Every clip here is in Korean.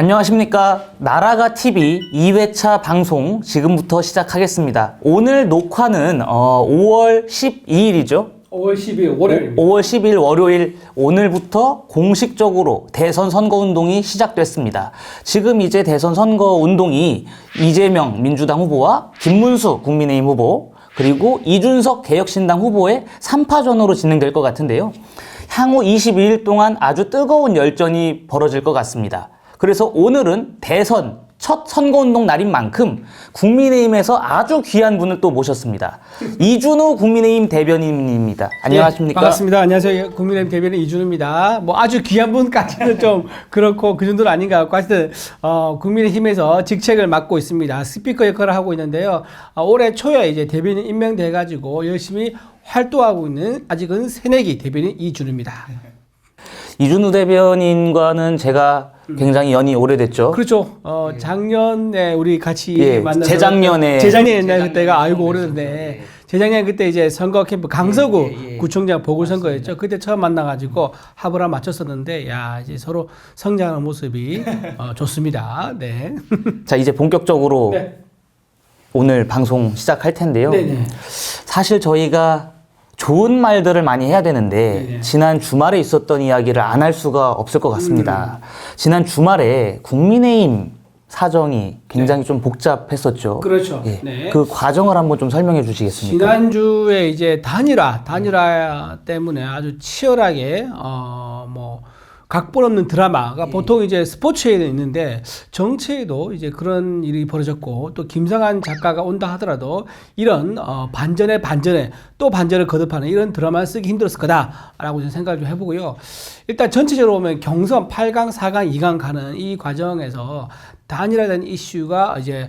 안녕하십니까. 나라가 TV 2회차 방송 지금부터 시작하겠습니다. 오늘 녹화는 5월 12일이죠. 5월 12일 월요일입니다. 5월 10일 월요일 오늘부터 공식적으로 대선 선거운동이 시작됐습니다. 지금 이제 대선 선거운동이 이재명 민주당 후보와 김문수 국민의힘 후보 그리고 이준석 개혁신당 후보의 3파전으로 진행될 것 같은데요. 향후 22일 동안 아주 뜨거운 열전이 벌어질 것 같습니다. 그래서 오늘은 대선 첫 선거운동 날인 만큼 국민의힘에서 아주 귀한 분을 또 모셨습니다. 이준우 국민의힘 대변인입니다. 안녕하십니까? 네, 반갑습니다. 안녕하세요. 국민의힘 대변인 이준우입니다. 뭐 아주 귀한 분까지는 좀 그렇고 그 정도는 아닌 것 같고 하여튼 국민의힘에서 직책을 맡고 있습니다. 스피커 역할을 하고 있는데요. 올해 초에 이제 대변인 임명돼 가지고 열심히 활동하고 있는 아직은 새내기 대변인 이준우입니다. 이준우 대변인과는 제가 굉장히 연이 오래됐죠. 그렇죠. 작년에 우리 같이 만나서 재작년에 그때가 아이고 오래됐네. 재작년에 그때 이제 선거 캠프 강서구 구청장 보궐선거였죠. 그때 처음 만나가지고 합을 맞췄었는데, 야 이제 서로 성장하는 모습이 좋습니다. 네. 자 이제 본격적으로 네. 오늘 방송 시작할 텐데요. 네네. 사실 저희가 좋은 말들을 많이 해야 되는데 네네. 지난 주말에 있었던 이야기를 안 할 수가 없을 것 같습니다. 지난 주말에 국민의힘 사정이 굉장히 좀 복잡했었죠. 그렇죠. 예. 네. 그 과정을 한번 좀 설명해 주시겠습니까? 지난주에 이제 단일화 때문에 아주 치열하게 각본 없는 드라마가 보통 이제 스포츠에는 있는데 정치에도 이제 그런 일이 벌어졌고 또 김성한 작가가 온다 하더라도 이런 반전에 또 반전을 거듭하는 이런 드라마를 쓰기 힘들었을 거다라고 저는 생각을 좀 해보고요. 일단 전체적으로 보면 경선 8강, 4강, 2강 가는 이 과정에서 단일화된 이슈가 이제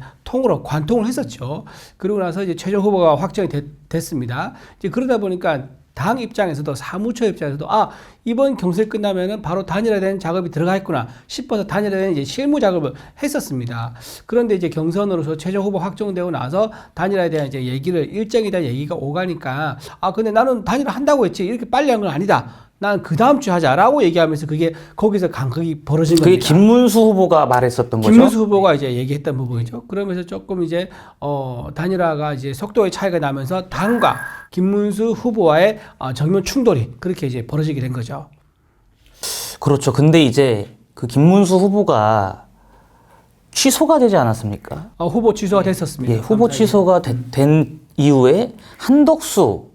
관통을 했었죠. 그러고 나서 이제 최종 후보가 확정이 됐습니다. 이제 그러다 보니까 당 입장에서도 사무처 입장에서도 이번 경선이 끝나면은 바로 단일화된 작업이 들어가겠구나 싶어서 단일화된 이제 실무 작업을 했었습니다. 그런데 이제 경선으로서 최종 후보 확정되고 나서 단일화에 대한 이제 일정에 대한 얘기가 오가니까 근데 나는 단일화 한다고 했지 이렇게 빨리 한 건 아니다. 난 그 다음 주 하자라고 얘기하면서 그게 거기서 간극이 벌어진 겁니다. 그게 김문수 후보가 말했었던 거죠? 김문수 후보가 이제 얘기했던 부분이죠. 그러면서 조금 이제 단일화가 이제 속도의 차이가 나면서 당과 김문수 후보와의 정면 충돌이 그렇게 이제 벌어지게 된 거죠. 그렇죠. 근데 이제 그 김문수 후보가 취소가 되지 않았습니까? 후보 취소가 됐었습니다. 예, 후보 취소가 된 이후에 한덕수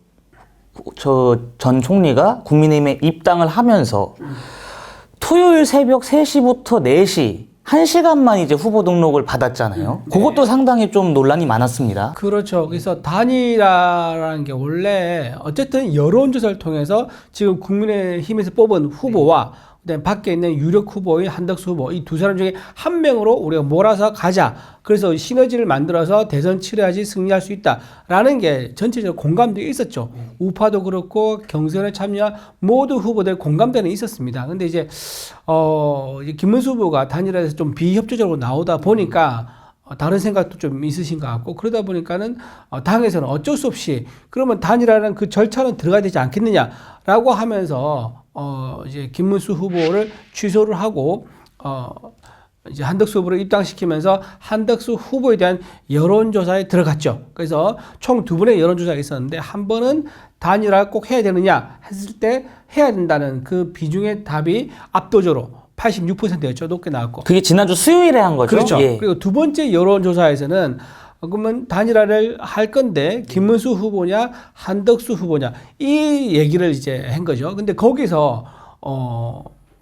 전 총리가 국민의힘에 입당을 하면서 토요일 새벽 3시부터 4시 1시간만 이제 후보 등록을 받았잖아요. 그것도 상당히 좀 논란이 많았습니다. 그렇죠. 그래서 단일화라는 게 원래 어쨌든 여론조사를 통해서 지금 국민의힘에서 뽑은 후보와 그다음에 밖에 있는 유력 후보인 한덕수 후보 이 두 사람 중에 한 명으로 우리가 몰아서 가자. 그래서 시너지를 만들어서 대선 치러야지 승리할 수 있다라는 게 전체적으로 공감대가 있었죠. 우파도 그렇고 경선에 참여한 모든 후보들 공감대는 있었습니다. 근데 이제 김문수 후보가 단일화에서 좀 비협조적으로 나오다 보니까 다른 생각도 좀 있으신 것 같고 그러다 보니까는 당에서는 어쩔 수 없이 그러면 단일화라는 그 절차는 들어가야 되지 않겠느냐라고 하면서 이제 김문수 후보를 취소를 하고 이제 한덕수 후보를 입당시키면서 한덕수 후보에 대한 여론조사에 들어갔죠. 그래서 총 2번의 여론조사가 있었는데 한 번은 단일화 꼭 해야 되느냐 했을 때 해야 된다는 그 비중의 답이 압도적으로 86%였죠. 높게 나왔고. 그게 지난주 수요일에 한 거죠? 그렇죠. 예. 그리고 두 번째 여론조사에서는 그러면 단일화를 할 건데 김문수 후보냐 한덕수 후보냐 이 얘기를 이제 한 거죠. 근데 거기서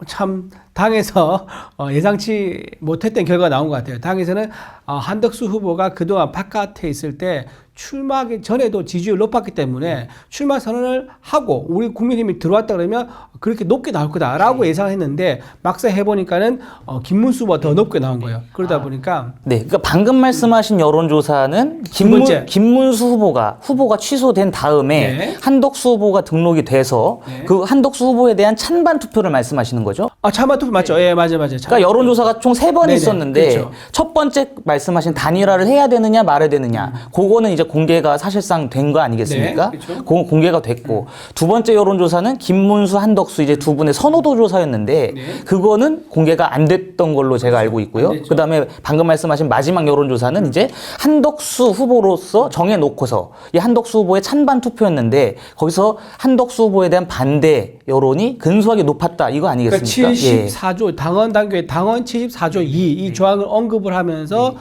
참 당에서 예상치 못했던 결과가 나온 것 같아요. 당에서는 한덕수 후보가 그동안 바깥에 있을 때 출마하기 전에도 지지율이 높았기 때문에 출마 선언을 하고 우리 국민의힘이 들어왔다 그러면 그렇게 높게 나올 거다라고 예상했는데 막상 해보니까는 김문수 후보가 더 높게 나온 거예요. 그러다 보니까 네, 그러니까 방금 말씀하신 여론조사는 김문수 후보가 취소된 다음에 네. 한덕수 후보가 등록이 돼서 네. 그 한덕수 후보에 대한 찬반 투표를 말씀하시는 거죠? 찬반 투표 맞죠? 예, 맞아요. 그러니까 여론조사가 총 3번 네네, 있었는데 그렇죠. 첫 번째 말씀하신 단일화를 해야 되느냐 말아야 되느냐 그거는 이제 공개가 사실상 된 거 아니겠습니까? 네, 그렇죠. 그건 공개가 됐고 두 번째 여론조사는 김문수, 한덕수 이제 두 분의 선호도 조사였는데 네. 그거는 공개가 안 됐던 걸로 제가 알고 있고요. 안 됐죠. 그다음에 방금 말씀하신 마지막 여론조사는 이제 한덕수 후보로서 정해놓고서 이 한덕수 후보의 찬반 투표였는데 거기서 한덕수 후보에 대한 반대 여론이 근소하게 높았다 이거 그러니까 아니겠습니까? 74조 당원 단계에 당원 74조 2 이 조항을 언급을 하면서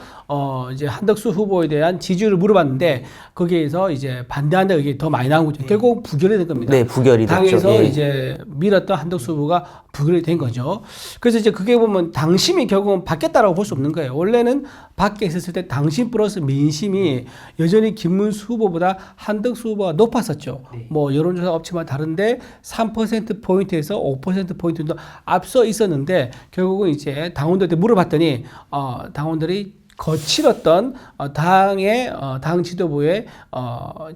이제 한덕수 후보에 대한 지지율을 물어봤는데 거기에서 이제 반대한다 이게 더 많이 나온 거죠. 결국 부결이 된 겁니다. 네, 부결이 됐죠. 당에서 예. 이제 밀었던 한덕수 후보가 부결이 된 거죠. 그래서 이제 그게 보면 당심이 결국은 바뀌었다라고 볼 수 없는 거예요. 원래는 밖에 있었을 때 당심 플러스 민심이 여전히 김문수 후보보다 한덕수 후보가 높았었죠. 뭐 여론조사 업체마다 다른데 3% 포인트에서 5% 포인트 정도 앞서 있었는데 결국은 이제 당원들한테 물어봤더니 당원들이 거칠었던 당의 당 지도부의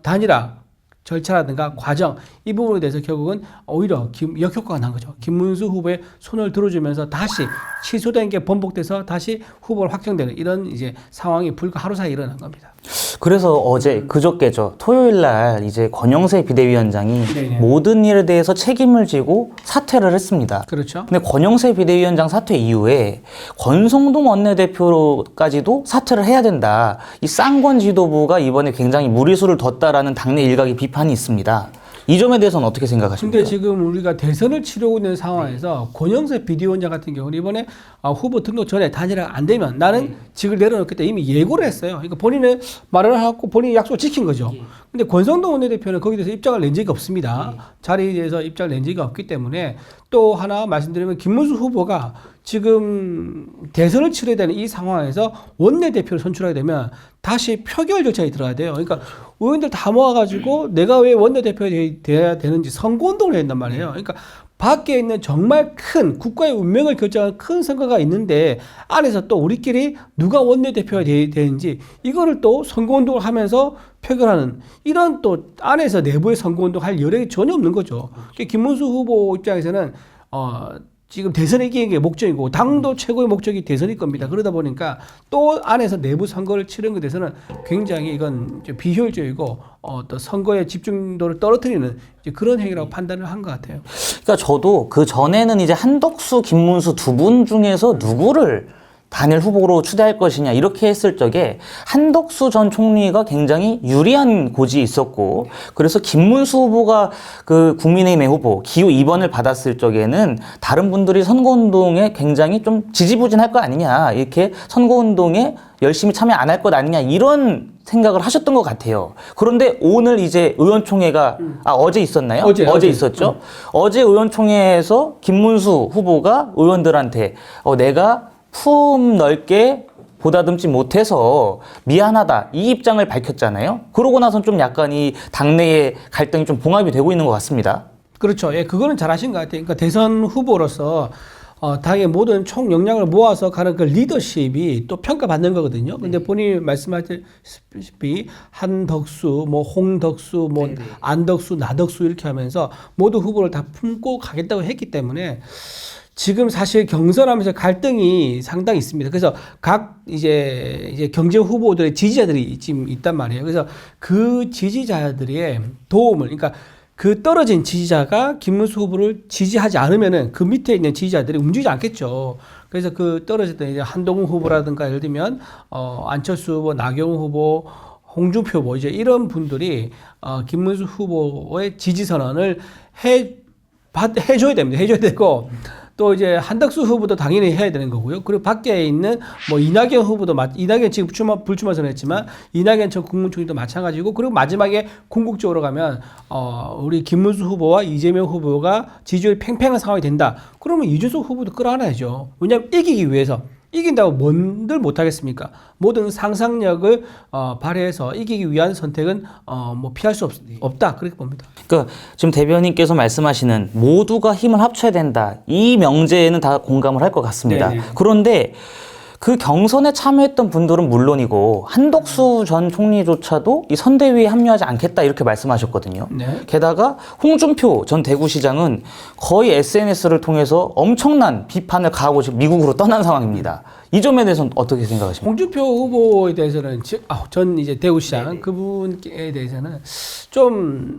단일화 절차라든가 과정 이 부분에 대해서 결국은 오히려 역효과가 난 거죠. 김문수 후보의 손을 들어주면서 다시 취소된 게 번복돼서 다시 후보를 확정되는 이런 이제 상황이 불과 하루 사이에 일어난 겁니다. 그래서 어제 그저께죠. 토요일 날 이제 권영세 비대위원장이 네네. 모든 일에 대해서 책임을 지고 사퇴를 했습니다. 그렇죠. 근데 권영세 비대위원장 사퇴 이후에 권성동 원내대표까지도 사퇴를 해야 된다. 이 쌍권 지도부가 이번에 굉장히 무리수를 뒀다라는 당내 일각의 비판이 있습니다. 이 점에 대해서는 어떻게 생각하십니까? 근데 지금 우리가 대선을 치르고 있는 상황에서 권영세 비대위원장 같은 경우는 이번에 후보 등록 전에 단일화가 안 되면 나는 직을 내려놓겠다 이미 예고를 했어요. 그러니까 본인은 말을 하고 본인이 약속을 지킨 거죠. 근데 권성동 원내대표는 거기에 대해서 입장을 낸 적이 없습니다. 자리에 대해서 입장을 낸 적이 없기 때문에 또 하나 말씀드리면 김문수 후보가 지금 대선을 치러야 되는 이 상황에서 원내대표를 선출하게 되면 다시 표결 절차에 들어가야 돼요. 그러니까 의원들 다 모아가지고 내가 왜 원내대표가 돼야 되는지 선거운동을 해야 된단 말이에요. 그러니까 밖에 있는 정말 큰 국가의 운명을 결정하는 큰 선거가 있는데 안에서 또 우리끼리 누가 원내대표가 되는지 이거를 또 선거운동을 하면서 표결하는 이런 또 안에서 내부의 선거운동 할 여력이 전혀 없는 거죠. 그러니까 김문수 후보 입장에서는 지금 대선에 이기는 게 목적이고 당도 최고의 목적이 대선일 겁니다. 그러다 보니까 또 안에서 내부 선거를 치르는 것에 대해서는 굉장히 이건 비효율적이고 또 선거의 집중도를 떨어뜨리는 이제 그런 행위라고 판단을 한 것 같아요. 그러니까 저도 그 전에는 이제 한덕수, 김문수 두 분 중에서 누구를 단일 후보로 추대할 것이냐 이렇게 했을 적에 한덕수 전 총리가 굉장히 유리한 고지에 있었고 그래서 김문수 후보가 그 국민의힘의 후보 기호 2번을 받았을 적에는 다른 분들이 선거운동에 굉장히 좀 지지부진할 거 아니냐 이렇게 선거운동에 열심히 참여 안 할 것 아니냐 이런 생각을 하셨던 것 같아요. 그런데 오늘 이제 의원총회가 어제 있었나요? 어제 있었죠. 어제 의원총회에서 김문수 후보가 의원들한테 내가 품 넓게 보다듬지 못해서 미안하다 이 입장을 밝혔잖아요. 그러고 나선 좀 약간 이 당내의 갈등이 좀 봉합이 되고 있는 것 같습니다. 그렇죠. 예, 그거는 잘하신 것 같아요. 그러니까 대선 후보로서 당의 모든 총 역량을 모아서 가는 그 리더십이 또 평가받는 거거든요. 근데 본인이 말씀하셨다시피 한덕수, 뭐 홍덕수, 뭐 안덕수, 나덕수 이렇게 하면서 모두 후보를 다 품고 가겠다고 했기 때문에 지금 사실 경선하면서 갈등이 상당히 있습니다. 그래서 각 이제 경쟁 후보들의 지지자들이 지금 있단 말이에요. 그래서 그 지지자들의 도움을, 그러니까 그 떨어진 지지자가 김문수 후보를 지지하지 않으면은 그 밑에 있는 지지자들이 움직이지 않겠죠. 그래서 그 떨어졌던 이제 한동훈 후보라든가 예를 들면 안철수 후보, 나경원 후보, 홍준표 후보 이제 이런 분들이 김문수 후보의 지지 선언을 해줘야 됩니다. 해줘야 되고. 또 이제 한덕수 후보도 당연히 해야 되는 거고요. 그리고 밖에 있는 뭐 이낙연 후보도 이낙연 지금 불출마 선언했지만 이낙연 전 국무총리도 마찬가지고 그리고 마지막에 궁극적으로 가면 우리 김문수 후보와 이재명 후보가 지지율이 팽팽한 상황이 된다. 그러면 이준석 후보도 끌어안아야죠. 왜냐하면 이기기 위해서. 이긴다고 뭔들 못하겠습니까? 모든 상상력을 발휘해서 이기기 위한 선택은 뭐 피할 수 없다 그렇게 봅니다. 그러니까 지금 대변인께서 말씀하시는 모두가 힘을 합쳐야 된다. 이 명제에는 다 공감을 할 것 같습니다. 네네. 그런데 그 경선에 참여했던 분들은 물론이고 한덕수 전 총리조차도 이 선대위에 합류하지 않겠다 이렇게 말씀하셨거든요. 네. 게다가 홍준표 전 대구시장은 거의 SNS를 통해서 엄청난 비판을 가하고 지금 미국으로 떠난 상황입니다. 이 점에 대해서는 어떻게 생각하십니까? 홍준표 후보에 대해서는 전 이제 대구시장 그분에 대해서는 좀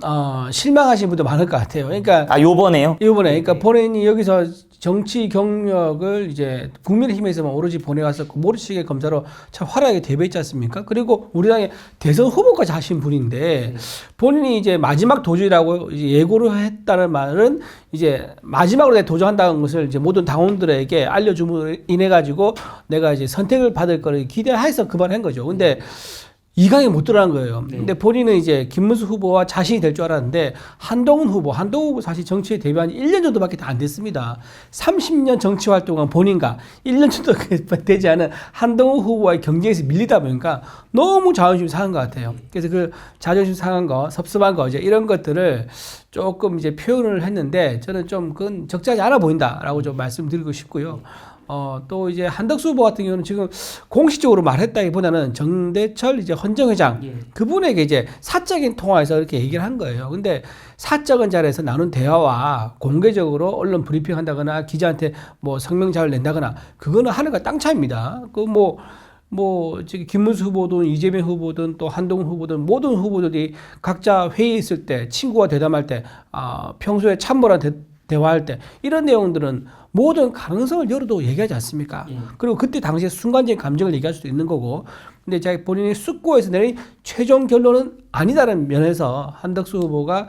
실망하신 분도 많을 것 같아요. 그러니까 요번에요? 이번에 그러니까 본인이 여기서 정치 경력을 이제 국민의힘에서만 오로지 보내왔었고 모르시게 검사로 참 화려하게 데뷔했지 않습니까? 그리고 우리 당의 대선 후보까지 하신 분인데 본인이 이제 마지막 도주라고 이제 예고를 했다는 말은 이제 마지막으로 내가 도전한다는 것을 이제 모든 당원들에게 알려줌으로 인해 가지고 내가 이제 선택을 받을 거를 기대해서 그 말을 한 거죠. 근데 이강에 못 들어간 거예요. 근데 본인은 이제 김문수 후보와 자신이 될 줄 알았는데 한동훈 후보 사실 정치에 데뷔한 지 1년 정도밖에 안 됐습니다. 30년 정치 활동한 본인과 1년 정도 되지 않은 한동훈 후보와의 경쟁에서 밀리다 보니까 너무 자존심 상한 것 같아요. 그래서 그 자존심 상한 거, 섭섭한 거, 이제 이런 것들을 조금 이제 표현을 했는데 저는 좀 그건 적절하지 않아 보인다라고 좀 말씀드리고 싶고요. 또 이제 한덕수 후보 같은 경우는 지금 공식적으로 말했다기보다는 정대철 이제 헌정회장 그분에게 이제 사적인 통화에서 이렇게 얘기를 한 거예요. 근데 사적인 자리에서 나눈 대화와 공개적으로 언론 브리핑 한다거나 기자한테 뭐 성명 자료를 낸다거나 그거는 하늘과 땅 차이입니다. 지금 김문수 후보든 이재명 후보든 또 한동훈 후보든 모든 후보들이 각자 회의 있을 때 친구와 대담할 때 평소에 참모랑 대화할 때 이런 내용들은 모든 가능성을 열어도 얘기하지 않습니까? 그리고 그때 당시에 순간적인 감정을 얘기할 수도 있는 거고 근데 자기 본인이 숙고해서 내린 최종 결론은 아니다라는 면에서 한덕수 후보가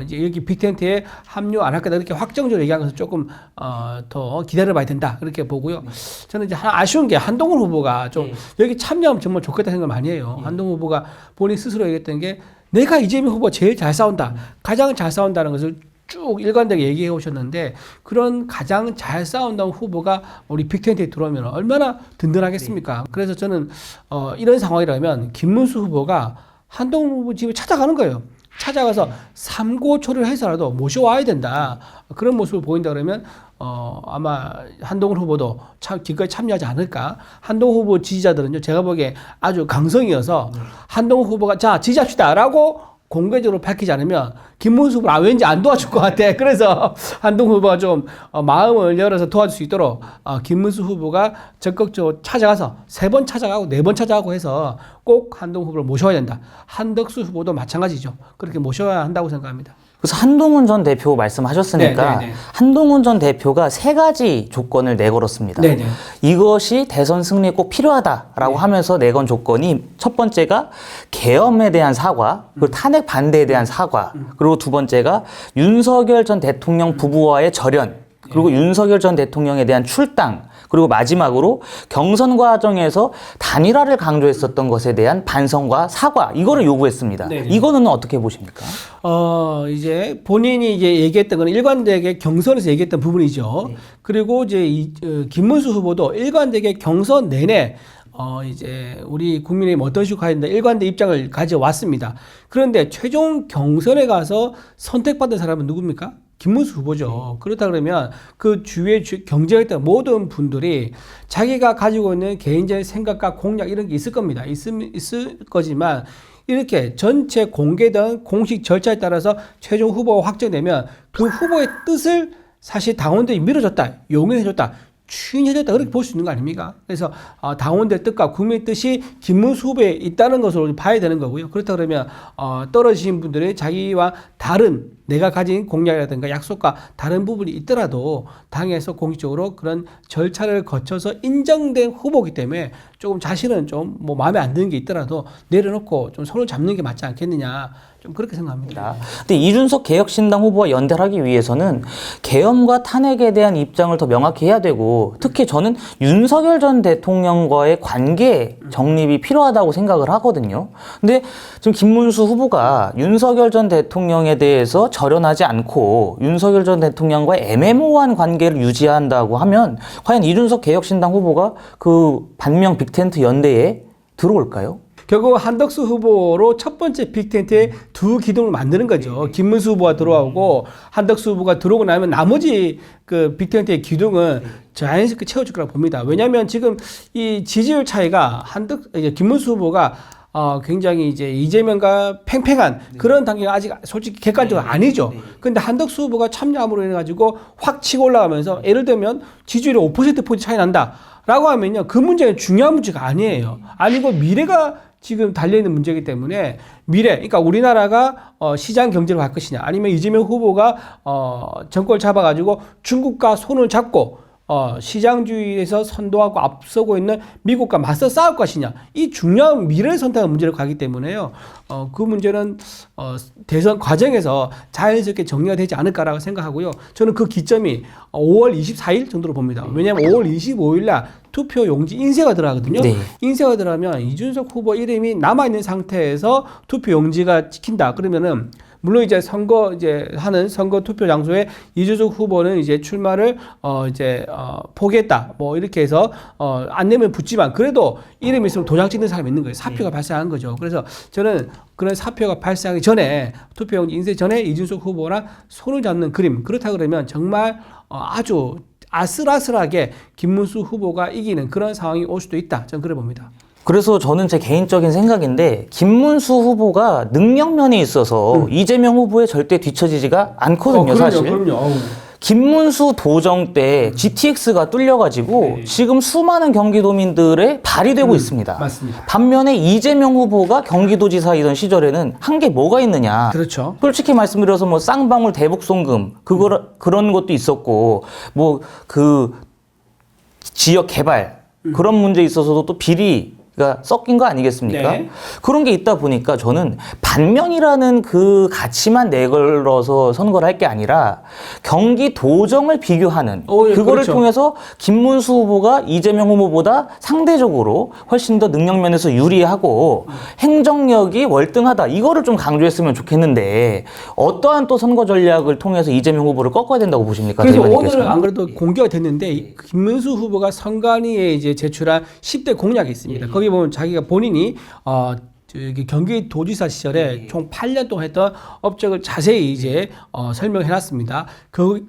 이제 여기 빅텐트에 합류 안 할 거다 이렇게 확정적으로 얘기한 것은 조금 더 기다려봐야 된다 그렇게 보고요. 저는 이제 아쉬운 게 한동훈 후보가 좀 여기 참여하면 정말 좋겠다 생각을 많이 해요. 한동훈 후보가 본인 스스로 얘기했던 게 내가 이재명 후보가 제일 잘 싸운다, 가장 잘 싸운다는 것을 쭉 일관되게 얘기해 오셨는데 그런 가장 잘 싸운다는 후보가 우리 빅텐트에 들어오면 얼마나 든든하겠습니까? 그래서 저는 이런 상황이라면 김문수 후보가 한동훈 후보 집에 찾아가는 거예요. 찾아가서 삼고초를 해서라도 모셔와야 된다. 그런 모습을 보인다 그러면 아마 한동훈 후보도 기꺼이 참여하지 않을까. 한동훈 후보 지지자들은요, 제가 보기에 아주 강성이어서 한동훈 후보가 자 지지합시다라고 공개적으로 밝히지 않으면 김문수 후보는 왠지 안 도와줄 것 같아. 그래서 한동훈 후보가 좀 마음을 열어서 도와줄 수 있도록 김문수 후보가 적극적으로 찾아가서 3번 찾아가고 4번 찾아가고 해서 꼭 한동훈 후보를 모셔야 된다. 한덕수 후보도 마찬가지죠. 그렇게 모셔야 한다고 생각합니다. 그래서 한동훈 전 대표 말씀하셨으니까 한동훈 전 대표가 3가지 조건을 내걸었습니다. 네네. 이것이 대선 승리에 꼭 필요하다라고 하면서 내건 조건이 첫 번째가 계엄에 대한 사과, 그리고 탄핵 반대에 대한 사과, 그리고 두 번째가 윤석열 전 대통령 부부와의 절연, 그리고 윤석열 전 대통령에 대한 출당, 그리고 마지막으로 경선 과정에서 단일화를 강조했었던 것에 대한 반성과 사과, 이거를 요구했습니다. 네네. 이거는 어떻게 보십니까? 이제 본인이 이제 얘기했던 건 일관되게 경선에서 얘기했던 부분이죠. 그리고 이제 김문수 후보도 일관되게 경선 내내 이제 우리 국민의힘 어떤 식으로 가야 된다 일관된 입장을 가져왔습니다. 그런데 최종 경선에 가서 선택받은 사람은 누굽니까? 김문수 후보죠. 그렇다 그러면 그 주위에 경쟁했던 모든 분들이 자기가 가지고 있는 개인적인 생각과 공약 이런 게 있을 겁니다. 있을 거지만 이렇게 전체 공개된 공식 절차에 따라서 최종 후보가 확정되면 그 후보의 뜻을 사실 당원들이 밀어줬다, 용인해줬다, 추인해줬다 그렇게 볼 수 있는 거 아닙니까? 그래서 당원들 뜻과 국민 뜻이 김문수 후보에 있다는 것으로 봐야 되는 거고요. 그렇다 그러면 떨어지신 분들이 자기와 다른 내가 가진 공약이라든가 약속과 다른 부분이 있더라도 당에서 공식적으로 그런 절차를 거쳐서 인정된 후보이기 때문에 조금 자신은 좀 뭐 마음에 안 드는 게 있더라도 내려놓고 좀 손을 잡는 게 맞지 않겠느냐. 좀 그렇게 생각합니다. 근데 이준석 개혁신당 후보와 연대를 하기 위해서는 계엄과 탄핵에 대한 입장을 더 명확히 해야 되고 특히 저는 윤석열 전 대통령과의 관계 정립이 필요하다고 생각을 하거든요. 근데 지금 김문수 후보가 윤석열 전 대통령에 대해서 절연하지 않고 윤석열 전 대통령과의 애매모호한 관계를 유지한다고 하면 과연 이준석 개혁신당 후보가 그 반명 빅텐트 연대에 들어올까요? 결국 한덕수 후보로 첫 번째 빅텐트의 두 기둥을 만드는 거죠. 김문수 후보가 들어오고 한덕수 후보가 들어오고 나면 나머지 그 빅텐트의 기둥은 자연스럽게 채워줄 거라고 봅니다. 왜냐하면 지금 이 지지율 차이가 이제 김문수 후보가 굉장히 이제 이재명과 팽팽한 그런 단계가 아직 솔직히 객관적으로 아니죠. 근데 한덕수 후보가 참여함으로 인해가지고 확 치고 올라가면서 예를 들면 지지율이 5%포인트 차이 난다. 라고 하면요. 그 문제는 중요한 문제가 아니에요. 아니고 미래가 지금 달려있는 문제이기 때문에 그러니까 우리나라가 시장 경제로 갈 것이냐 아니면 이재명 후보가 정권을 잡아가지고 중국과 손을 잡고 시장주의에서 선도하고 앞서고 있는 미국과 맞서 싸울 것이냐 이 중요한 미래를 선택하는 문제로 가기 때문에요. 그 문제는 대선 과정에서 자연스럽게 정리가 되지 않을까라고 생각하고요. 저는 그 기점이 5월 24일 정도로 봅니다. 왜냐하면 5월 25일 날 투표 용지 인쇄가 들어가거든요. 네. 인쇄가 들어가면 이준석 후보 이름이 남아있는 상태에서 투표 용지가 찍힌다. 그러면은 물론 이제 하는 선거 투표 장소에 이준석 후보는 이제 출마를 포기했다. 뭐 이렇게 해서 안 내면 붙지만 그래도 이름이 있으면 도장 찍는 사람이 있는 거예요. 사표가 발생한 거죠. 그래서 저는 그런 사표가 발생하기 전에 투표용지 인쇄 전에 이준석 후보랑 손을 잡는 그림 그렇다 그러면 정말 아주 아슬아슬하게 김문수 후보가 이기는 그런 상황이 올 수도 있다. 저는 그래 봅니다. 그래서 저는 제 개인적인 생각인데 김문수 후보가 능력면에 있어서 이재명 후보에 절대 뒤처지지가 않거든요. 그럼요, 사실. 그럼요. 김문수 도정 때 GTX가 뚫려가지고 지금 수많은 경기도민들의 발이 되고 있습니다. 맞습니다. 반면에 이재명 후보가 경기도지사이던 시절에는 한 게 뭐가 있느냐. 그렇죠. 솔직히 말씀드려서 뭐 쌍방울 대북송금 그런 것도 있었고 뭐 그 지역 개발 그런 문제에 있어서도 또 비리가 섞인 거 아니겠습니까? 네. 그런 게 있다 보니까 저는 반면이라는 그 가치만 내걸어서 선거를 할 게 아니라 경기도정을 비교하는 예, 그거를 그렇죠. 통해서 김문수 후보가 이재명 후보보다 상대적으로 훨씬 더 능력면에서 유리하고 행정력이 월등하다. 이거를 좀 강조했으면 좋겠는데 어떠한 또 선거 전략을 통해서 이재명 후보를 꺾어야 된다고 보십니까? 그래서 오늘 안 그래도 공개가 됐는데 김문수 후보가 선관위에 이제 제출한 10대 공약이 있습니다. 거기 보면 자기가 본인이 경기도지사 시절에 총 8년 동안 했던 업적을 자세히 이제 설명해 놨습니다.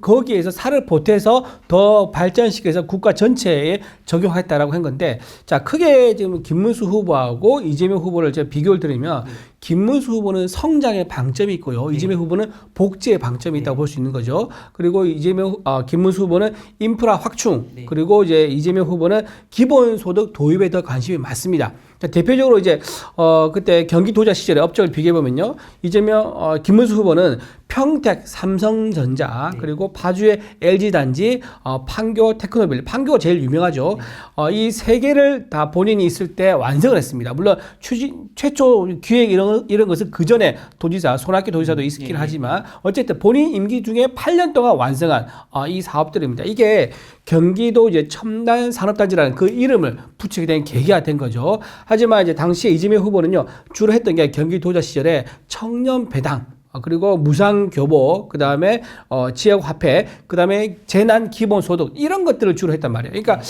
거기에서 살을 보태서 더 발전시켜서 국가 전체에 적용하겠다라고 한 건데, 자, 크게 지금 김문수 후보하고 이재명 후보를 제가 비교를 드리면 김문수 후보는 성장의 방점이 있고요. 이재명 후보는 복지의 방점이 있다고 볼 수 있는 거죠. 그리고 김문수 후보는 인프라 확충, 그리고 이제 이재명 후보는 기본소득 도입에 더 관심이 많습니다. 자, 대표적으로 이제 그때 경기도지사 시절에 업적을 비교해 보면요, 김문수 후보는 평택, 삼성전자, 그리고 파주의 LG단지, 판교 테크노빌, 판교가 제일 유명하죠. 이 세 개를 다 본인이 있을 때 완성을 했습니다. 물론 최초 기획 이런 것은 그 전에 손학규 도지사도 있었긴 하지만 어쨌든 본인 임기 중에 8년 동안 완성한 이 사업들입니다. 이게 경기도 이제 첨단 산업단지라는 그 이름을 붙이게 된 계기가 된 거죠. 하지만 이제 당시에 이재명 후보는요, 주로 했던 게 경기도지사 시절에 청년 배당, 그리고 무상교복, 그 다음에 지역화폐, 그 다음에 재난기본소득, 이런 것들을 주로 했단 말이에요. 그러니까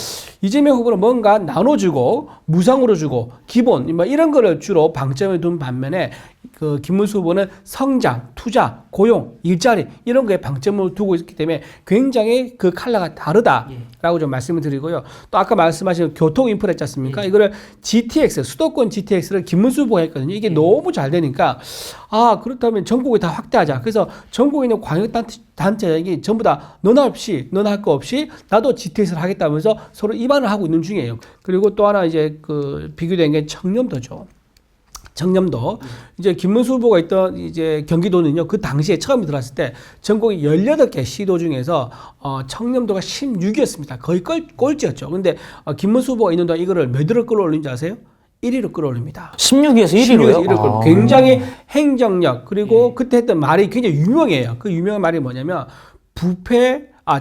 이재명 후보는 뭔가 나눠주고 무상으로 주고 기본 뭐 이런 거를 주로 방점에 둔 반면에 그 김문수 후보는 성장, 투자, 고용, 일자리 이런 거에 방점을 두고 있기 때문에 굉장히 그 컬러가 다르다라고 좀 말씀을 드리고요. 또 아까 말씀하신 교통 인프라 있지 않습니까? 이거를 GTX, 수도권 GTX를 김문수 후보가 했거든요. 이게 너무 잘 되니까 그렇다면 전국에 다 확대하자. 그래서 전국에 있는 광역단체장이 전부 다 너나 할 거 없이 나도 GTX를 하겠다면서 서로 입안을 하고 있는 중이에요. 그리고 또 하나 이제 그 비교된 게 청렴도죠. 청렴도. 이제 김문수 후보가 있던 이제 경기도는요, 그 당시에 처음 들어왔을 때 전국의 18개 시도 중에서 청렴도가 16위였습니다. 거의 꼴찌였죠. 근데 김문수 후보가 있는 동안 이거를 몇 위로 끌어올린 줄 아세요? 1위로 끌어올립니다. 16위에서 1위로요? 굉장히 행정력, 그리고 그때 했던 말이 굉장히 유명해요. 그 유명한 말이 뭐냐면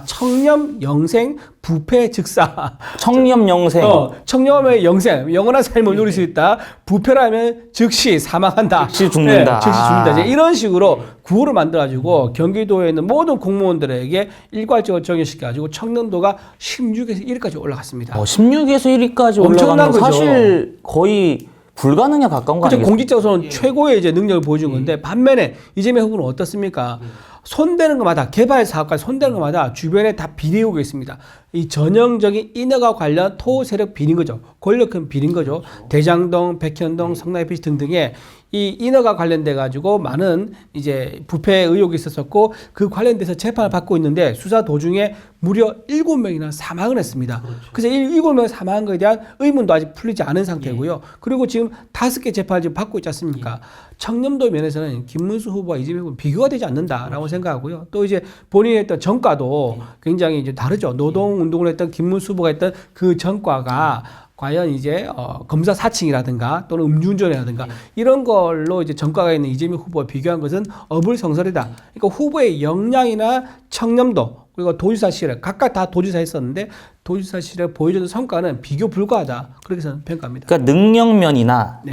청렴 영생 부패 즉사. 청렴 영생. 청렴의 영생, 영원한 삶을 누릴 수 있다. 부패라면 즉시 사망한다. 즉시 죽는다. 네, 즉시 죽는다. 이제 이런 식으로 구호를 만들어가지고 경기도에 있는 모든 공무원들에게 일괄적으로 적용시켜가지고 청렴도가 16에서 1위까지 올라갔습니다. 16에서 1위까지 올라가는 거 사실 거의 불가능에 가까운 거 그렇죠. 아니겠습니까? 공직자로서는 최고의 이제 능력을 보여준 건데 반면에 이재명 후보는 어떻습니까? 손대는 것마다 개발 사업까지 손대는 것마다 주변에 다 비리우고 있습니다. 이 전형적인 인허가 관련 토 세력 비린 거죠. 권력형 비린 거죠. 대장동, 백현동, 성남FC 등등의 이 인허가 관련돼 가지고 많은 이제 부패 의혹이 있었었고 그 관련돼서 재판을 받고 있는데 수사 도중에 무려 7명이나 사망을 했습니다. 그래서 7명 사망한 것에 대한 의문도 아직 풀리지 않은 상태고요. 그리고 지금 5개 재판을 지금 받고 있지 않습니까? 청렴도 면에서는 김문수 후보와 이재명 후보는 비교가 되지 않는다라고 생각하고요. 또 이제 본인이 했던 전과도 굉장히 이제 다르죠. 노동 운동을 했던 김문수 후보가 했던 그 전과가 과연 이제 검사 사칭이라든가 또는 음주운전이라든가 이런 걸로 이제 전과가 있는 이재명 후보와 비교한 것은 어불성설이다. 그러니까 후보의 역량이나 청렴도 그리고 도지사 시절 각각 다 도지사 했었는데 도지사 시절에 보여주는 성과는 비교 불가하다. 그렇게 저는 평가합니다. 그러니까 능력면이나 네.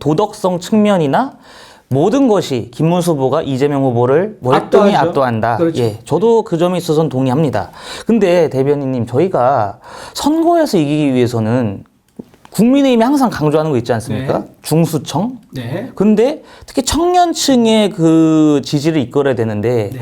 도덕성 측면이나 모든 것이 김문수 후보가 이재명 후보를 월등히 압도하죠. 압도한다. 그렇죠. 예, 저도 그 점에 있어서는 동의합니다. 근데 대변인님, 저희가 선거에서 이기기 위해서는 국민의힘이 항상 강조하는 거 있지 않습니까? 네. 중수청. 네. 근데 특히 청년층의 그 지지를 이끌어야 되는데 네.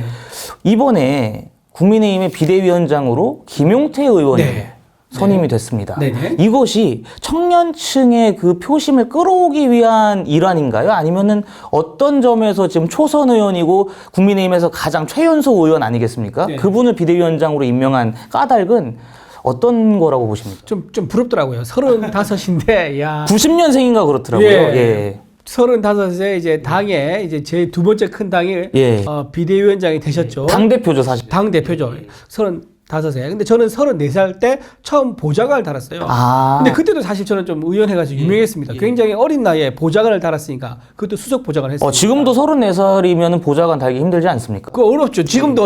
이번에 국민의힘의 비대위원장으로 김용태 의원이 네. 선임이 됐습니다. 네네. 이것이 청년층의 그 표심을 끌어오기 위한 일환인가요? 아니면은 어떤 점에서 지금 초선 의원이고 국민의힘에서 가장 최연소 의원 아니겠습니까? 네. 그분을 비대위원장으로 임명한 까닭은 어떤 거라고 보십니까? 좀 부럽더라고요. 35인데, 야. 90년생인가 그렇더라고요. 예. 예. 35에 이제 당에 이제 제 두 번째 큰 당이 예. 비대위원장이 되셨죠. 당대표죠, 사실. 당 대표죠. 35세. 근데 저는 34살 때 처음 보좌관을 달았어요. 아. 근데 그때도 사실 저는 좀 의연해가지고 유명했습니다. 굉장히 어린 나이에 보좌관을 달았으니까 그것도 수석 보좌관을 했어요. 지금도 34살이면 보좌관 달기 힘들지 않습니까? 그거 어렵죠. 지금도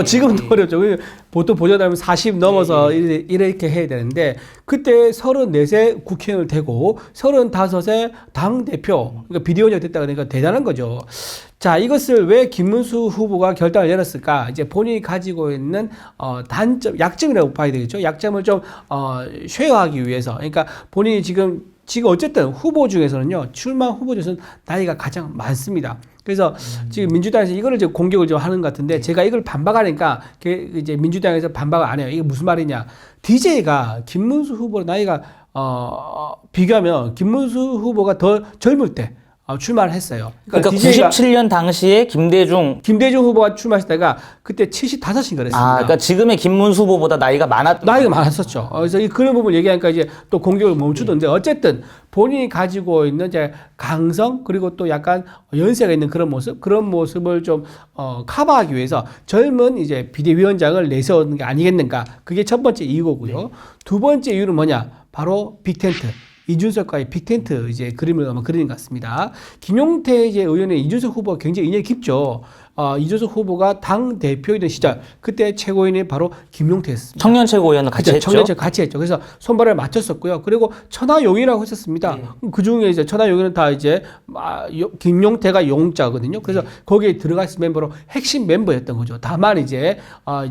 어렵죠. 보통 보좌관 달면 40 넘어서 이렇게 해야 되는데 그때 34세 국회의원을 되고 35세 당 대표, 그러니까 비대위원장이 됐다 그러니까 대단한 거죠. 자, 이것을 왜 김문수 후보가 결단을 내렸을까? 이제 본인이 가지고 있는 단점, 약점이라고 봐야 되겠죠. 약점을 좀 쉐어하기 위해서. 그러니까 본인이 지금 어쨌든 후보 중에서는요, 출마 후보 중에서는 나이가 가장 많습니다. 그래서 지금 민주당에서 이거를 이제 공격을 좀 하는 것 같은데 제가 이걸 반박하니까 이제 민주당에서 반박을 안 해요. 이게 무슨 말이냐? DJ가 김문수 후보 나이가 비교하면 김문수 후보가 더 젊을 때 출마를 했어요. 그러니까 DJ가 97년 당시에 김대중 후보가 출마했을 때가 그때 75인가 그랬습니다. 그러니까 지금의 김문수 후보보다 나이가 나이가 많았었죠. 그래서 그런 부분을 얘기하니까 이제 또 공격을 멈추던데 어쨌든 본인이 가지고 있는 이제 강성 그리고 또 약간 연세가 있는 그런 모습을 좀 커버하기 위해서 젊은 이제 비대위원장을 내세우는 게 아니겠는가. 그게 첫 번째 이유고요. 두 번째 이유는 뭐냐? 바로 빅텐트. 이준석과의 빅텐트 이제 그림을 아마 그리는 것 같습니다. 김용태 이제 의원의 이준석 후보가 굉장히 인연이 깊죠. 이준석 후보가 당 대표이던 시절 그때 최고인이 바로 김용태였습니다. 청년 최고위원을 같이 했죠. 청년체 같이 했죠. 그래서 손발을 맞췄었고요. 그리고 천하용이라고 했었습니다. 그 중에 이제 천하용이는 다 이제 김용태가 용자거든요. 그래서 거기에 들어갔을 멤버로 핵심 멤버였던 거죠. 다만 이제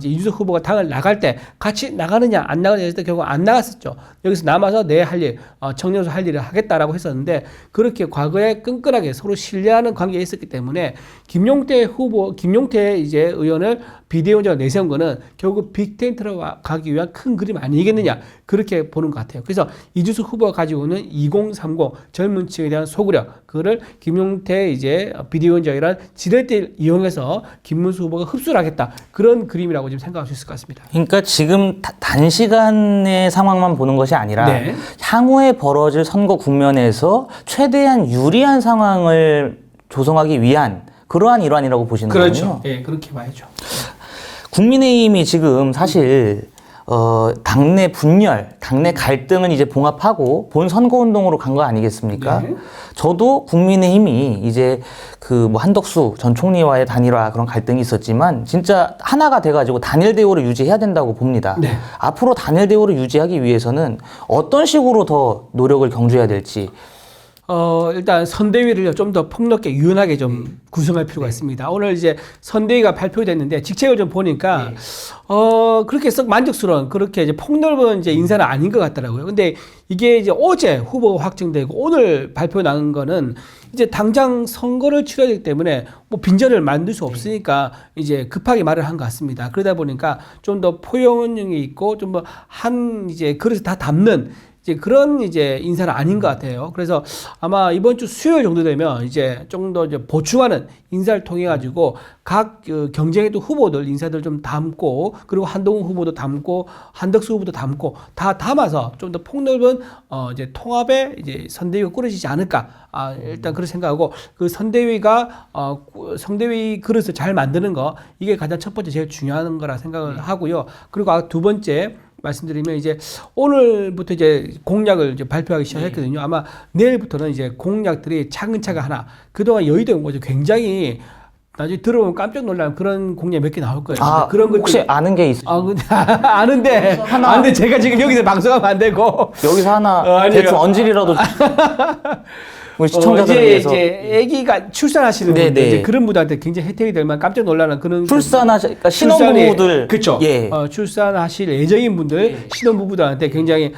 이준석 후보가 당을 나갈 때 같이 나가느냐 안 나가느냐 했을 때 결국 안 나갔었죠. 여기서 남아서 내 할 일, 청년으로 할 일을 하겠다라고 했었는데 그렇게 과거에 끈끈하게 서로 신뢰하는 관계가 있었기 때문에 김용태 이제 의원을 비대위원장을 내세운 거는 결국 빅텐트로 가기 위한 큰 그림 아니겠느냐 그렇게 보는 것 같아요. 그래서 이준석 후보가 가지고 있는 2030 젊은 층에 대한 소구력 그거를 김용태 이제 비대위원장이란 지렛대를 이용해서 김문수 후보가 흡수를 하겠다 그런 그림이라고 지금 생각할 수 있을 것 같습니다. 그러니까 지금 단시간의 상황만 보는 것이 아니라 네. 향후에 벌어질 선거 국면에서 최대한 유리한 상황을 조성하기 위한 그러한 일환이라고 보시는 거군요. 그렇죠. 예, 그렇게 봐야죠. 국민의힘이 지금 사실 당내 분열, 당내 갈등은 이제 봉합하고 본 선거운동으로 간 거 아니겠습니까? 네. 저도 국민의힘이 이제 그 뭐 한덕수 전 총리와의 단일화 그런 갈등이 있었지만 진짜 하나가 돼가지고 단일 대우를 유지해야 된다고 봅니다. 네. 앞으로 단일 대우를 유지하기 위해서는 어떤 식으로 더 노력을 경주해야 될지 일단 선대위를 좀 더 폭넓게 유연하게 좀 구성할 필요가 있습니다. 오늘 이제 선대위가 발표됐는데 직책을 좀 보니까 그렇게 썩 만족스러운 그렇게 이제 폭넓은 이제 인사는 아닌 것 같더라고요. 근데 이게 이제 어제 후보가 확정되고 오늘 발표 나는 거는 이제 당장 선거를 치러야 되기 때문에 뭐 빈자리를 만들 수 없으니까 이제 급하게 말을 한 것 같습니다. 그러다 보니까 좀 더 포용력이 있고 좀 더 한 이제 그릇에 다 담는 이제 그런 이제 인사는 아닌 것 같아요. 그래서 아마 이번 주 수요일 정도 되면 이제 좀 더 이제 보충하는 인사를 통해 가지고 각 경쟁했던 후보들 인사들 좀 담고 그리고 한동훈 후보도 담고 한덕수 후보도 담고 다 담아서 좀 더 폭넓은 이제 통합의 이제 선대위가 꾸려지지 않을까. 일단 그렇게 생각하고 그 선대위가 선대위 그릇을 잘 만드는 거 이게 가장 첫 번째 제일 중요한 거라 생각을 하고요. 그리고 두 번째 말씀드리면 이제 오늘부터 이제 공약을 이제 발표하기 시작했거든요. 아마 내일부터는 이제 공약들이 차근차근 하나. 그동안 여의도 뭐죠 굉장히 나중에 들어보면 깜짝 놀라는 그런 공약 몇 개 나올 거예요. 그런 것들 혹시 아는 게 있어요? 아는데 아는데 제가 지금 여기서 방송하면 안 되고 여기서 하나 대충 언질이라도 우리 시청자들을 위해서 이제 아기가 출산하시는 분들 이제 그런 분들한테 굉장히 혜택이 될 만한 깜짝 놀라는 그런 그러니까 신혼부부들 그렇죠. 예. 출산하실 예정인 분들 신혼부부들한테 굉장히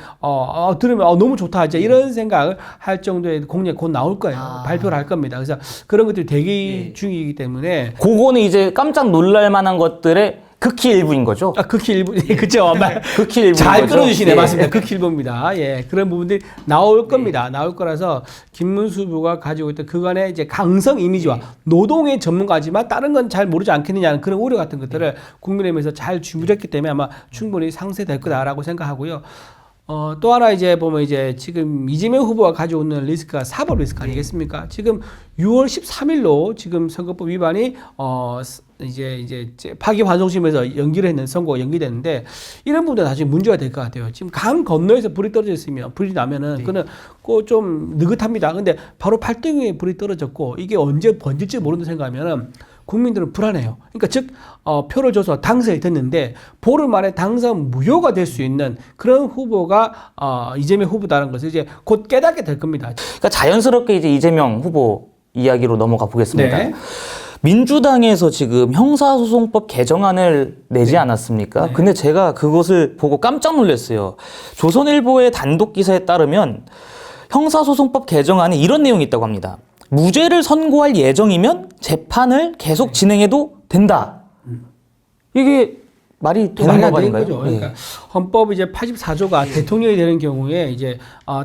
들으면 너무 좋다 이제 이런 생각을 할 정도의 공약 곧 나올 거예요. 발표를 할 겁니다. 그래서 그런 것들이 대기 중이기 때문에 그거는 이제 깜짝 놀랄 만한 것들의 극히 일부인 거죠. 극히 일부, 그죠. 극히 일부. 잘 끌어주시네. 맞습니다. 극히 일부입니다. 예. 그런 부분들이 나올 겁니다. 나올 거라서 김문수 후보가 가지고 있던 그간의 이제 강성 이미지와 노동의 전문가지만 다른 건 잘 모르지 않겠느냐는 그런 우려 같은 것들을 국민의힘에서 잘 준비했기 때문에 아마 충분히 상쇄될 거다라고 생각하고요. 또 하나 이제 보면 이제 지금 이재명 후보가 가지고 있는 리스크가 사법 리스크 아니겠습니까? 지금 6월 13일로 지금 선거법 위반이 이제 파기환송심에서 연기를 했는 선고가 연기됐는데 이런 부분도 나중에 문제가 될 것 같아요. 지금 강 건너에서 불이 떨어져 있으면 불이 나면은 그는 좀 느긋합니다. 근데 바로 팔등위에 불이 떨어졌고 이게 언제 번질지 모른다 생각하면은 국민들은 불안해요. 그러니까 즉 표를 줘서 당선이 됐는데 보름 만에 당선 무효가 될 수 있는 그런 후보가 이재명 후보다는 것을 이제 곧 깨닫게 될 겁니다. 그러니까 자연스럽게 이제 이재명 후보 이야기로 넘어가 보겠습니다. 네. 민주당에서 지금 형사소송법 개정안을 내지 않았습니까? 근데 제가 그것을 보고 깜짝 놀랐어요. 조선일보의 단독 기사에 따르면 형사소송법 개정안에 이런 내용이 있다고 합니다. 무죄를 선고할 예정이면 재판을 계속 진행해도 된다. 이게 말이 되는 법안인가요? 그러니까 헌법 이제 84조가 대통령이 되는 경우에 이제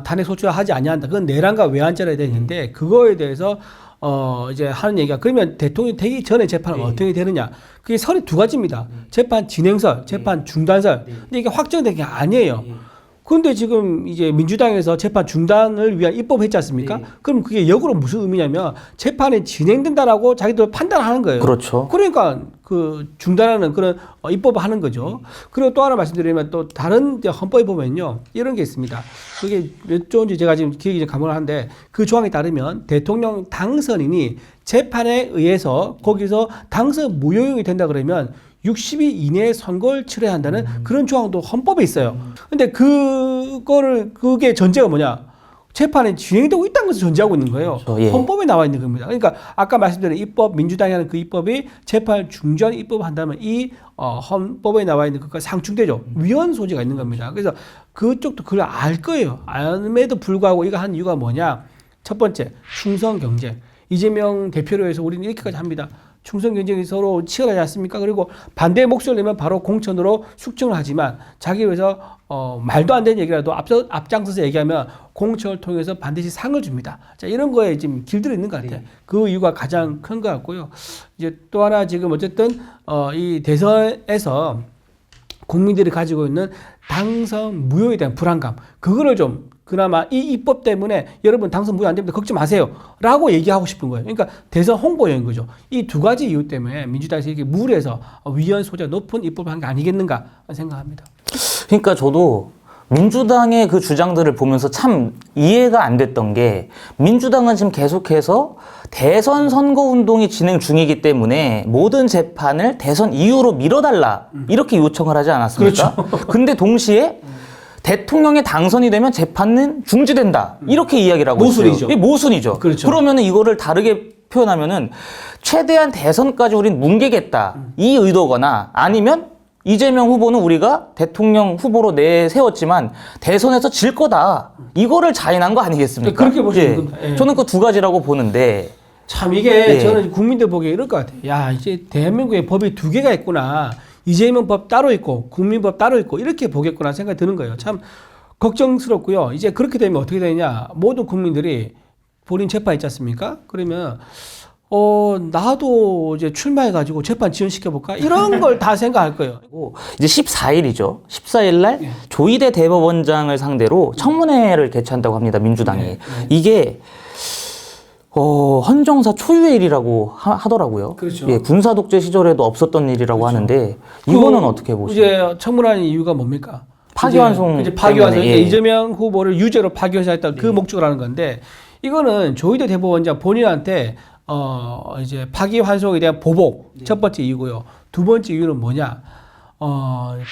탄핵 소추를 하지 아니한다. 그건 내란과 외환죄라 되어 있는데 그거에 대해서 이제 하는 얘기가 그러면 대통령이 되기 전에 재판은 어떻게 되느냐? 그게 설이 두 가지입니다. 재판 진행설, 재판 중단설. 근데 이게 확정된 게 아니에요. 그런데 지금 이제 민주당에서 재판 중단을 위한 입법했지 않습니까? 그럼 그게 역으로 무슨 의미냐면 재판이 진행된다라고 자기들 판단하는 거예요. 그렇죠. 그러니까 그 중단하는 그런 입법을 하는 거죠. 그리고 또 하나 말씀드리면 또 다른 헌법에 보면요. 이런 게 있습니다. 그게 몇 조인지 제가 지금 기억이 좀 가물한데 그 조항에 따르면 대통령 당선인이 재판에 의해서 거기서 당선 무효용이 된다 그러면 60일 이내에 선거를 치러야 한다는 그런 조항도 헌법에 있어요. 근데 그게 전제가 뭐냐? 재판이 진행되고 있다는 것을 전제하고 있는 거예요. 그렇죠. 예. 헌법에 나와 있는 겁니다. 그러니까 아까 말씀드린 입법, 민주당이 하는 그 입법이 재판을 중지하는 입법을 한다면 이 헌법에 나와 있는 것과 상충되죠. 위헌 소지가 있는 겁니다. 그래서 그쪽도 그걸 알 거예요. 알음에도 불구하고 이거 한 이유가 뭐냐? 첫 번째, 충성 경쟁. 이재명 대표로 해서 우리는 이렇게까지 합니다. 충성 경쟁이 서로 치열하지 않습니까? 그리고 반대의 목소리를 내면 바로 공천으로 숙청을 하지만 자기 위해서 말도 안 되는 얘기라도 앞장서서 얘기하면 공천을 통해서 반드시 상을 줍니다. 자, 이런 거에 지금 길들여 있는 것 같아요. 그 이유가 가장 큰 것 같고요. 이제 또 하나 지금 어쨌든 이 대선에서 국민들이 가지고 있는 당선 무효에 대한 불안감, 그거를 좀 그나마 이 입법 때문에 여러분 당선 무효 안 됩니다. 걱정 마세요. 라고 얘기하고 싶은 거예요. 그러니까 대선 홍보용인 거죠. 이 두 가지 이유 때문에 민주당에서 이렇게 무리해서 위헌 소지가 높은 입법을 한 게 아니겠는가 생각합니다. 그러니까 저도 민주당의 그 주장들을 보면서 참 이해가 안 됐던 게 민주당은 지금 계속해서 대선 선거 운동이 진행 중이기 때문에 모든 재판을 대선 이후로 미뤄달라 이렇게 요청을 하지 않았습니까? 그렇죠. 근데 동시에 대통령이 당선이 되면 재판은 중지된다. 이렇게 이야기를 하고 모순이죠. 있어요. 이게 모순이죠. 그렇죠. 그러면은 이거를 다르게 표현하면은 최대한 대선까지 우린 뭉개겠다. 이 의도거나 아니면 이재명 후보는 우리가 대통령 후보로 내세웠지만 대선에서 질 거다. 이거를 자인한 거 아니겠습니까? 그렇게 보시는 겁니다. 예. 저는 그 두 가지라고 보는데 참 이게 예. 저는 국민들 보기에 이럴 것 같아요. 야, 이제 대한민국에 법이 두 개가 있구나. 이재명 법 따로 있고 국민법 따로 있고 이렇게 보겠구나 생각이 드는 거예요. 참 걱정스럽고요. 이제 그렇게 되면 어떻게 되냐. 모든 국민들이 본인 재판 있지 않습니까? 그러면 나도 이제 출마해가지고 재판 지연시켜볼까? 이런 걸 다 생각할 거예요. 이제 14일이죠. 14일 날 조희대 대법원장을 상대로 청문회를 개최한다고 합니다. 민주당이. 이게 헌정사 초유의 일이라고 하더라고요. 그렇죠. 예, 군사 독재 시절에도 없었던 일이라고 하는데 이거는 어떻게 보시나요? 이제 청문하는 이유가 뭡니까? 파기환송 이제 파기환송. 때문에, 예. 이재명 후보를 유죄로 파기환송했다. 그 목적을 하는 건데 이거는 조희대 대법원장 본인한테 이제 파기환송에 대한 보복 첫 번째 이유고요. 두 번째 이유는 뭐냐?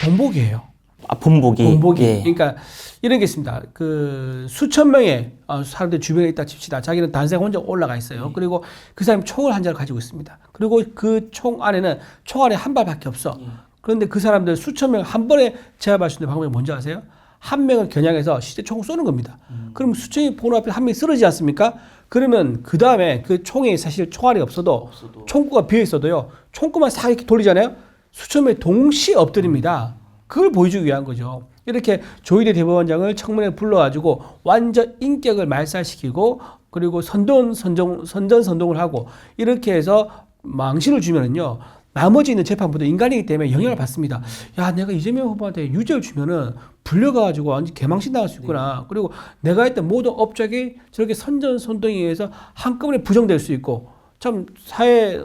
본복이에요. 아, 본보기. 본보기. 예. 그러니까 이런 게 있습니다. 그 수천 명의 사람들 주변에 있다 칩시다. 자기는 단생 혼자 올라가 있어요. 그리고 그 사람이 총을 한 자를 가지고 있습니다. 그리고 그 총 안에는 총알이 한 발밖에 없어. 그런데 그 사람들 수천 명 한 번에 제압할 수 있는 방법이 뭔지 아세요? 한 명을 겨냥해서 실제 총을 쏘는 겁니다. 그럼 수천이 보는 앞에 한 명이 쓰러지지 않습니까? 그러면 그 다음에 그 총이 사실 총알이 없어도 총구가 비어 있어도요. 총구만 싹 이렇게 돌리잖아요. 수천 명이 동시에 엎드립니다. 그걸 보여주기 위한 거죠. 이렇게 조희대 대법원장을 청문회에 불러가지고 완전 인격을 말살시키고 그리고 선전선동을 하고 이렇게 해서 망신을 주면은요. 나머지 있는 재판부도 인간이기 때문에 영향을 받습니다. 야, 내가 이재명 후보한테 유죄를 주면은 불려가지고 완전 개망신 당할 수 있구나. 그리고 내가 했던 모든 업적이 저렇게 선전선동에 의해서 한꺼번에 부정될 수 있고 참 사회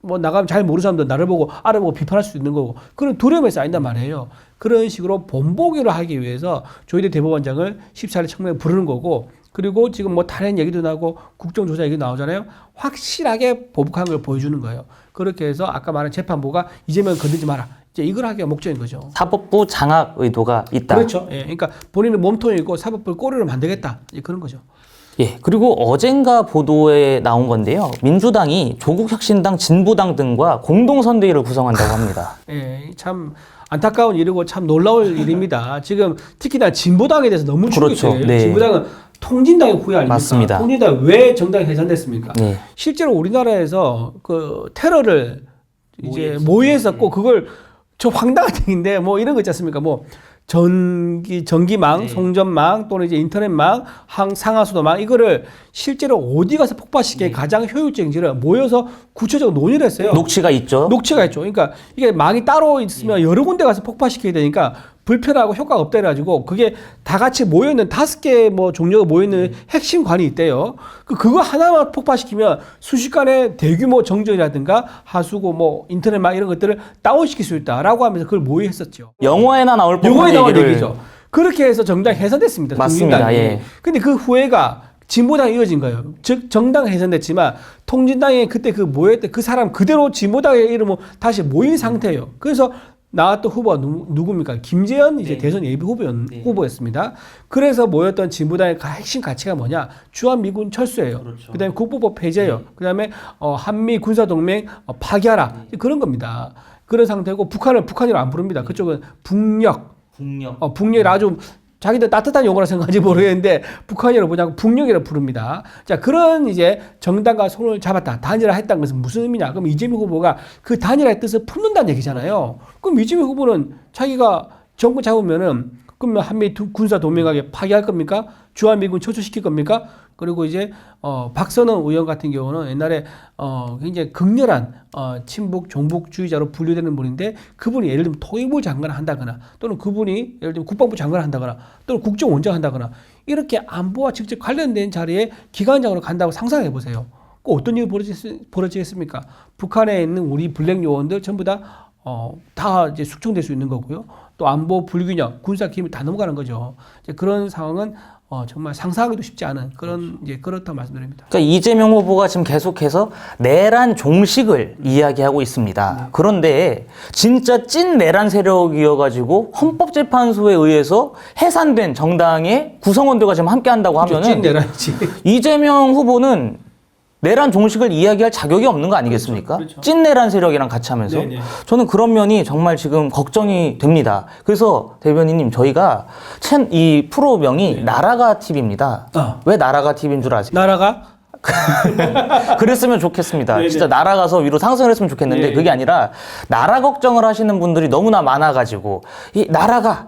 뭐 나가면 잘 모르는 사람도 나를 보고 알아보고 비판할 수 있는 거고 그런 두려움에 쌓인단 말이에요. 그런 식으로 본보기를 하기 위해서 조희대 대법원장을 14일 청문회에 부르는 거고 그리고 지금 뭐 탄핵 얘기도 나오고 국정조사 얘기도 나오잖아요. 확실하게 보복한 걸 보여주는 거예요. 그렇게 해서 아까 말한 재판부가 이재명 건들지 마라. 이제 이걸 하기가 목적인 거죠. 사법부 장악 의도가 있다. 그렇죠. 예, 그러니까 본인은 몸통이고 사법부를 꼬리를 만들겠다. 이제 그런 거죠. 예, 그리고 어젠가 보도에 나온 건데요. 민주당이 조국혁신당, 진보당 등과 공동선대위를 구성한다고 합니다. 예, 참 안타까운 일이고 참 놀라울 일입니다. 지금 특히나 진보당에 대해서 너무 충격적이에요. 그렇죠. 네. 진보당은 통진당의 후예 아닙니까? 맞습니다. 통진당 왜 정당이 해산됐습니까? 네. 실제로 우리나라에서 그 테러를 이제 모의했었고 그걸 저 황당한 얘기인데 뭐 이런 거 있지 않습니까? 뭐 전기망, 송전망 또는 이제 인터넷망, 상하수도망 이거를 실제로 어디 가서 폭파시키게 가장 효율적인지를 모여서 구체적으로 논의를 했어요. 녹취가 있죠. 녹취가 있죠. 그러니까 이게 망이 따로 있으면 여러 군데 가서 폭파시켜야 되니까 불편하고 효과가 없다 해가지고 그게 다 같이 모여있는 5개 뭐 종류가 모여있는 핵심 관이 있대요. 그거 하나만 폭파시키면 순식간에 대규모 정전이라든가 하수구 뭐 인터넷 막 이런 것들을 다운시킬 수 있다라고 하면서 그걸 모의했었죠. 영화에나 나올 법한 영화에 나온 얘기를 얘기죠. 그렇게 해서 정당 해산됐습니다. 맞습니다. 통진당이. 예. 근데 그 후회가 진보당에 이어진 거예요. 즉 정당 해산됐지만 통진당에 그때 그 모였던 그 사람 그대로 진보당의 이름으로 다시 모인 상태예요. 그래서 나왔던 후보가 누굽니까? 김재현 이제 대선 예비 후보였습니다. 그래서 모였던 진보당의 핵심 가치가 뭐냐? 주한미군 철수예요. 그렇죠. 그다음에 국보법 폐지예요. 그다음에 한미 군사 동맹 파기하라 그런 겁니다. 그런 상태고 북한이라고 안 부릅니다. 그쪽은 북녘. 북녘이 아주 자기들 따뜻한 용어라 생각하는지 모르겠는데 북한이라고 뭐냐고 북녘이라고 부릅니다. 자, 그런 이제 정당과 손을 잡았다. 단일화 했다는 것은 무슨 의미냐? 그럼 이재명 후보가 그 단일화의 뜻을 품는다는 얘기잖아요. 그럼 이재명 후보는 자기가 정권 잡으면은 그러면 한미 군사 동맹하게 파기할 겁니까? 주한미군 철수시킬 겁니까? 그리고 이제 박선원 의원 같은 경우는 옛날에 굉장히 극렬한 친북 종북주의자로 분류되는 분인데 그분이 예를 들면 통일부 장관을 한다거나 또는 그분이 예를 들면 국방부 장관을 한다거나 또는 국정원장 한다거나 이렇게 안보와 직접 관련된 자리에 기관장으로 간다고 상상해 보세요. 그 어떤 일이 벌어지겠습니까? 북한에 있는 우리 블랙 요원들 전부 다 이제 숙청될 수 있는 거고요. 또 안보 불균형, 군사 기밀 다 넘어가는 거죠. 이제 그런 상황은 정말 상상하기도 쉽지 않은 그런 이제 그렇다고 말씀드립니다. 그러니까 이재명 후보가 지금 계속해서 내란 종식을 이야기하고 있습니다. 그런데 진짜 찐 내란 세력이어가지고 헌법재판소에 의해서 해산된 정당의 구성원들과 지금 함께한다고 하면은 찐 내란이지. 이재명 후보는 내란 종식을 이야기할 자격이 없는 거 아니겠습니까? 그렇죠. 찐 내란 세력이랑 같이 하면서 네네. 저는 그런 면이 정말 지금 걱정이 됩니다. 그래서 대변인님 저희가 이 프로명이 나라가 TV입니다. 왜 나라가 TV인 줄 아세요? 나라가 그랬으면 좋겠습니다. 네네. 진짜 날아가서 위로 상승을 했으면 좋겠는데 네. 그게 아니라 나라 걱정을 하시는 분들이 너무나 많아가지고 이 나라가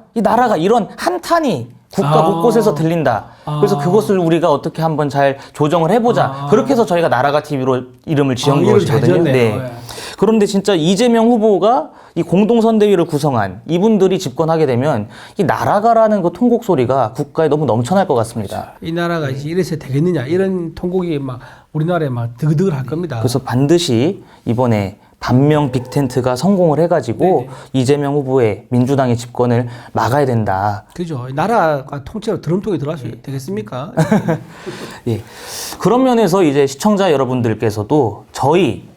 이런 한탄이 국가 곳곳에서 들린다. 그래서 그것을 우리가 어떻게 한번 잘 조정을 해보자. 그렇게 해서 저희가 나라가 TV로 이름을 지은 이름 잘 것이거든요. 지었네요. 네. 그런데 진짜 이재명 후보가 이 공동선대위를 구성한 이분들이 집권하게 되면 이 나라가라는 그 통곡 소리가 국가에 너무 넘쳐날 것 같습니다. 이 나라가 이제 이래서 되겠느냐 이런 통곡이 막 우리나라에 막 드글드글 할 겁니다. 그래서 반드시 이번에 반명 빅텐트가 성공을 해가지고 이재명 후보의 민주당의 집권을 막아야 된다. 그죠. 나라가 통째로 드럼통에 들어가서 되겠습니까? 예. 그런 면에서 이제 시청자 여러분들께서도 저희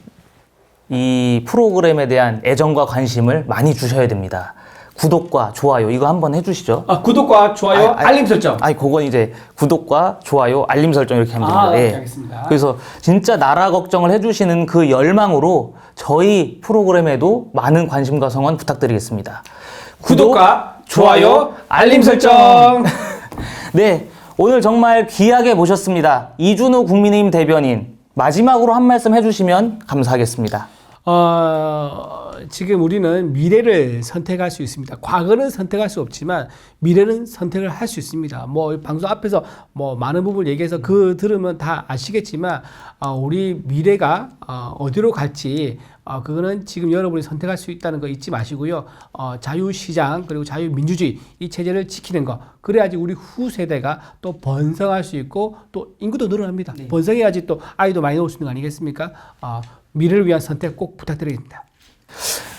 이 프로그램에 대한 애정과 관심을 많이 주셔야 됩니다. 구독과 좋아요 이거 한번 해주시죠. 구독과 좋아요, 알림 설정. 그건 이제 구독과 좋아요, 알림 설정 이렇게 하면 됩니다. 네, 알겠습니다. 그래서 진짜 나라 걱정을 해주시는 그 열망으로 저희 프로그램에도 많은 관심과 성원 부탁드리겠습니다. 구독과 좋아요, 알림 설정. 네, 오늘 정말 귀하게 모셨습니다. 이준우 국민의힘 대변인 마지막으로 한 말씀 해주시면 감사하겠습니다. 지금 우리는 미래를 선택할 수 있습니다. 과거는 선택할 수 없지만 미래는 선택을 할 수 있습니다. 뭐 방송 앞에서 뭐 많은 부분을 얘기해서 그 들으면 다 아시겠지만 우리 미래가 어디로 갈지 그거는 지금 여러분이 선택할 수 있다는 거 잊지 마시고요. 자유시장 그리고 자유민주주의 이 체제를 지키는 거 그래야지 우리 후세대가 또 번성할 수 있고 또 인구도 늘어납니다. 네. 번성해야지 또 아이도 많이 나올 수 있는 거 아니겠습니까? 미래를 위한 선택 꼭 부탁드립니다.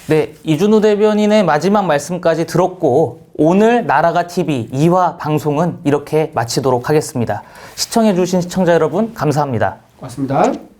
네, 이준우 대변인의 마지막 말씀까지 들었고 오늘 나라가 TV 2화 방송은 이렇게 마치도록 하겠습니다. 시청해주신 시청자 여러분 감사합니다. 고맙습니다.